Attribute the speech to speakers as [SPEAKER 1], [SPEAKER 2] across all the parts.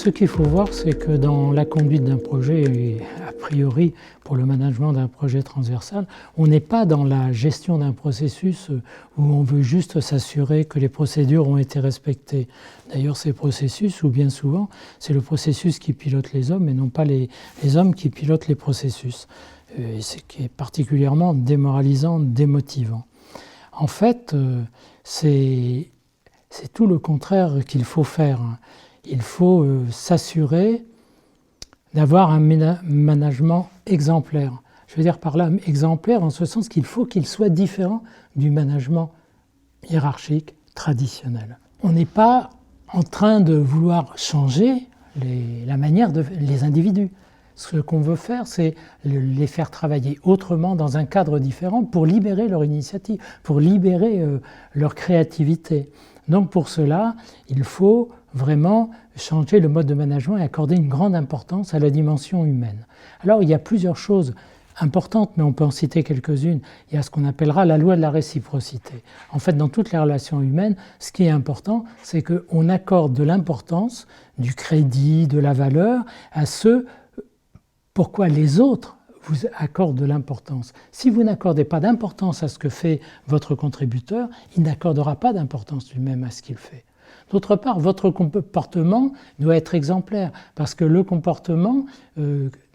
[SPEAKER 1] ce qu'il faut voir, c'est que dans la conduite d'un projet, et a priori pour le management d'un projet transversal, on n'est pas dans la gestion d'un processus où on veut juste s'assurer que les procédures ont été respectées. D'ailleurs, ces processus, ou bien souvent, c'est le processus qui pilote les hommes et non pas les hommes qui pilotent les processus. Et ce qui est particulièrement démoralisant, démotivant. En fait, c'est tout le contraire qu'il faut faire. Il faut s'assurer d'avoir un management exemplaire. Je veux dire par là exemplaire en ce sens qu'il faut qu'il soit différent du management hiérarchique traditionnel. On n'est pas en train de vouloir changer la manière les individus. Ce qu'on veut faire, c'est les faire travailler autrement, dans un cadre différent, pour libérer leur initiative, pour libérer leur créativité. Donc pour cela, il faut vraiment changer le mode de management et accorder une grande importance à la dimension humaine. Alors il y a plusieurs choses importantes, mais on peut en citer quelques-unes. Il y a ce qu'on appellera la loi de la réciprocité. En fait, dans toutes les relations humaines, ce qui est important, c'est qu'on accorde de l'importance, du crédit, de la valeur à ceux pourquoi les autres vous accordent de l'importance. Si vous n'accordez pas d'importance à ce que fait votre contributeur, il n'accordera pas d'importance lui-même à ce qu'il fait. D'autre part, votre comportement doit être exemplaire, parce que le comportement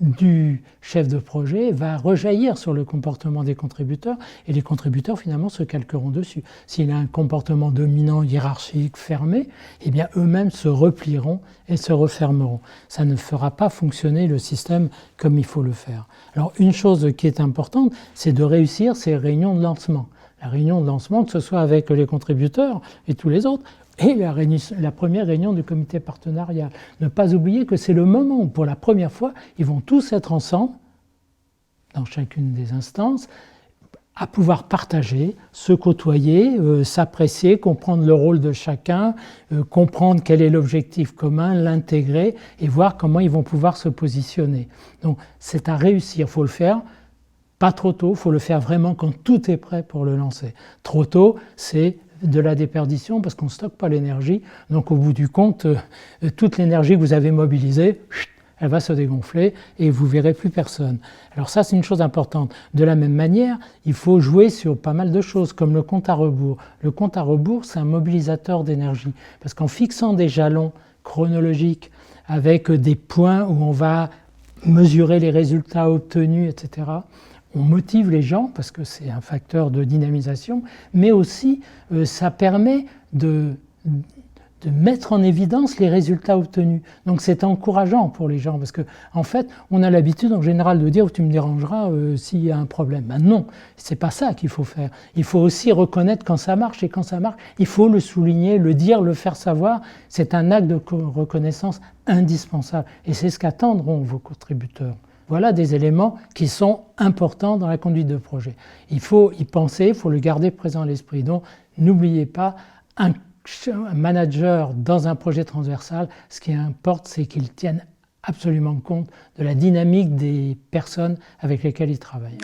[SPEAKER 1] du chef de projet va rejaillir sur le comportement des contributeurs, et les contributeurs finalement se calqueront dessus. S'il a un comportement dominant, hiérarchique, fermé, eh bien eux-mêmes se replieront et se refermeront. Ça ne fera pas fonctionner le système comme il faut le faire. Alors une chose qui est importante, c'est de réussir ces réunions de lancement. La réunion de lancement, que ce soit avec les contributeurs et tous les autres, et la première réunion du comité partenarial. Ne pas oublier que c'est le moment où, pour la première fois, ils vont tous être ensemble, dans chacune des instances, à pouvoir partager, se côtoyer, s'apprécier, comprendre le rôle de chacun, comprendre quel est l'objectif commun, l'intégrer et voir comment ils vont pouvoir se positionner. Donc c'est à réussir, il faut le faire. Pas trop tôt, il faut le faire vraiment quand tout est prêt pour le lancer. Trop tôt, c'est de la déperdition parce qu'on ne stocke pas l'énergie. Donc au bout du compte, toute l'énergie que vous avez mobilisée, elle va se dégonfler et vous ne verrez plus personne. Alors ça, c'est une chose importante. De la même manière, il faut jouer sur pas mal de choses, comme le compte à rebours. Le compte à rebours, c'est un mobilisateur d'énergie. Parce qu'en fixant des jalons chronologiques avec des points où on va mesurer les résultats obtenus, etc., on motive les gens parce que c'est un facteur de dynamisation, mais aussi ça permet de mettre en évidence les résultats obtenus. Donc c'est encourageant pour les gens parce que en fait, on a l'habitude en général de dire tu me dérangeras s'il y a un problème. Ben non, c'est pas ça qu'il faut faire. Il faut aussi reconnaître quand ça marche et quand ça marche, il faut le souligner, le dire, le faire savoir. C'est un acte de reconnaissance indispensable et c'est ce qu'attendront vos contributeurs. Voilà des éléments qui sont importants dans la conduite de projet. Il faut y penser, il faut le garder présent à l'esprit. Donc n'oubliez pas, un manager dans un projet transversal, ce qui importe, c'est qu'il tienne absolument compte de la dynamique des personnes avec lesquelles il travaille.